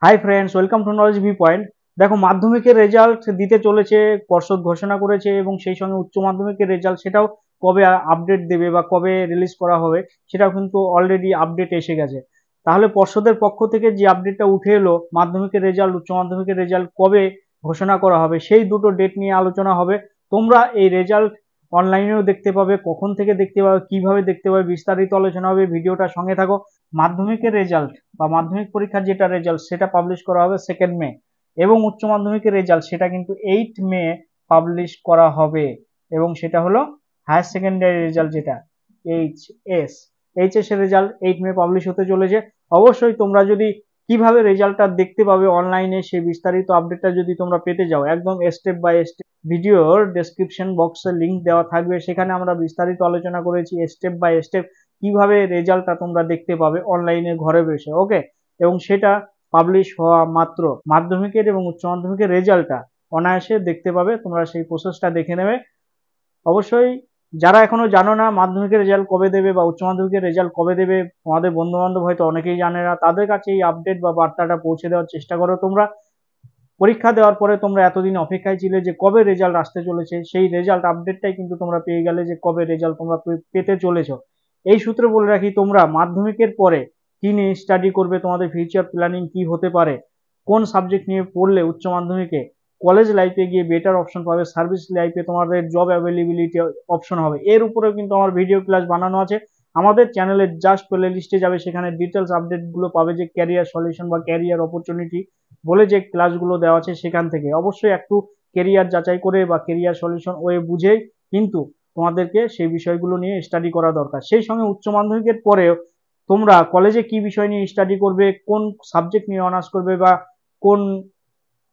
Hi friends, welcome to knowledge V point. দেখো, মাধ্যমিকের result দিতে চলেছে, পর্ষদ ঘোষণা করেছে এবং সেই সঙ্গে উচ্চ মাধ্যমিকের রেজাল্ট সেটাও কবে আপডেট দেবে বা কবে রিলিজ করা হবে সেটাও কিন্তু অলরেডি আপডেট এসে গেছে। তাহলে পর্ষদের পক্ষ থেকে যে আপডেটটা উঠে এলো, মাধ্যমিকের রেজাল্ট উচ্চ মাধ্যমিকের রেজাল্ট কবে ঘোষণা করা হবে সেই দুটো ডেট নিয়ে আলোচনা হবে। তোমরা এই রেজাল্ট অনলাইনেও দেখতে পাবে, কখন থেকে দেখতে পাবে, কিভাবে দেখতে পাবে, বিস্তারিত আলোচনা হবে। ভিডিওটা সঙ্গে থাকো। মাধ্যমিকের রেজাল্ট বা মাধ্যমিক পরীক্ষার যেটা রেজাল্ট সেটা পাবলিশ করা হবে 2 মে, এবং উচ্চ মাধ্যমিকের রেজাল্ট সেটা কিন্তু 8 মে পাবলিশ করা হবে। এবং সেটা হলো হায়ার সেকেন্ডারি রেজাল্ট, যেটা এইচএস এইচএস এর রেজাল্ট 8 মে পাবলিশ হতে চলেছে। অবশ্যই তোমরা যদি কিভাবে রেজাল্টটা দেখতে পাবে অনলাইনে সেই বিস্তারিত আপডেটটা যদি তোমরা পেতে যাও, একদম স্টেপ বাই স্টেপ ভিডিওর ডেসক্রিপশন বক্সে লিংক দেওয়া থাকবে, সেখানে আমরা বিস্তারিত আলোচনা করেছি স্টেপ বাই স্টেপ কিভাবে রেজাল্টটা তোমরা দেখতে পাবে অনলাইনে ঘরে বসে। ওকে, এবং সেটা পাবলিশ হওয়া মাত্র মাধ্যমিকের এবং উচ্চ মাধ্যমিকের রেজাল্টটা অনায়াসে দেখতে পাবে। তোমরা সেই প্রসেসটা দেখে নেবে। অবশ্যই যারা এখনো জানো না মাধ্যমিকের রেজাল্ট কবে দেবে বা উচ্চ মাধ্যমিকের রেজাল্ট কবে দেবে, তোমাদের বন্ধু বান্ধব হয়তো অনেকেই জানে না, তাদের কাছে এই আপডেট বা বার্তাটা পৌঁছে দেওয়ার চেষ্টা করো তোমরা। পরীক্ষা দেওয়ার পরে তোমরা এতদিন অপেক্ষায় ছিলে যে কবে রেজাল্ট আসতে চলেছে, সেই রেজাল্ট আপডেটটাই কিন্তু তোমরা পেয়ে গেলে যে কবে রেজাল্ট তোমরা পেতে চলেছো। এই সূত্রে বলে রাখি, তোমরা মাধ্যমিকের পরে কি নিয়ে স্টাডি করবে, তোমাদের ফিউচার প্ল্যানিং কি হতে পারে, কোন সাবজেক্ট নিয়ে পড়লে উচ্চ মাধ্যমিকে কলেজ লাইফে গিয়ে বেটার অপশন পাবে, সার্ভিস লাইফে তোমাদের জব অ্যাভেলেবিলিটি অপশন হবে, এর উপরেও কিন্তু আমার ভিডিও ক্লাস বানানো আছে। আমাদের চ্যানেলের জাস্ট প্লে লিস্টে যাবে, সেখানে ডিটেলস আপডেটগুলো পাবে, যে ক্যারিয়ার সলিউশন বা ক্যারিয়ার অপরচুনিটি বলে যে ক্লাসগুলো দেওয়া আছে সেখান থেকে। অবশ্যই একটু কেরিয়ার যাচাই করে বা কেরিয়ার সলিউশন ওয়ে বুঝেই কিন্তু তোমাদেরকে সেই বিষয়গুলো নিয়ে স্টাডি করা দরকার। সেই সঙ্গে উচ্চ মাধ্যমিকের পরেও তোমরা কলেজে কি বিষয় নিয়ে স্টাডি করবে, কোন সাবজেক্ট নিয়ে অনার্স করবে বা কোন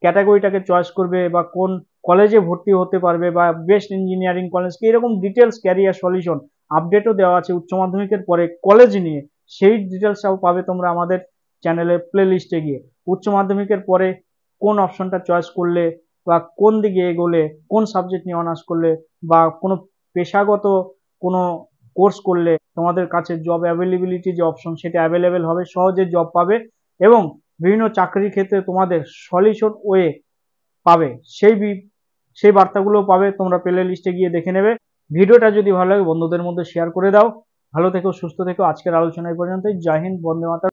ক্যাটাগরিটাকে চয়েস করবে বা কোন কলেজে ভর্তি হতে পারবে বা বেস্ট ইঞ্জিনিয়ারিং কলেজ কি, এরকম ডিটেলস ক্যারিয়ার সলিউশন আপডেটও দেওয়া আছে উচ্চ মাধ্যমিকের পরে কলেজ নিয়ে। সেই ডিটেলসটাও পাবে তোমরা আমাদের চ্যানেলের প্লে লিস্টে গিয়ে। উচ্চ মাধ্যমিকের পরে কোন অপশনটা চয়েস করলে বা কোন দিকে এগোলে, কোন সাবজেক্ট নিয়ে অনার্স করলে বা কোনো পেশাগত কোনো কোর্স করলে তোমাদের কাছে জব অ্যাভেলেবিলিটি যে অপশন সেটা অ্যাভেলেবেল হবে, সহজে জব পাবে এবং বিভিন্ন চাকরির ক্ষেত্রে তোমাদের সলিউশন ওয়ে পাবে। সেই বার্তাগুলো পাবে, তোমরা প্লে লিস্টে গিয়ে দেখে নেবে। ভিডিওটা যদি ভালো লাগে বন্ধুদের মধ্যে শেয়ার করে দাও। ভালো থেকো, সুস্থ থেকো। আজকের আলোচনা এই পর্যন্তই। জয় হিন্দ, বন্দে মাতরম।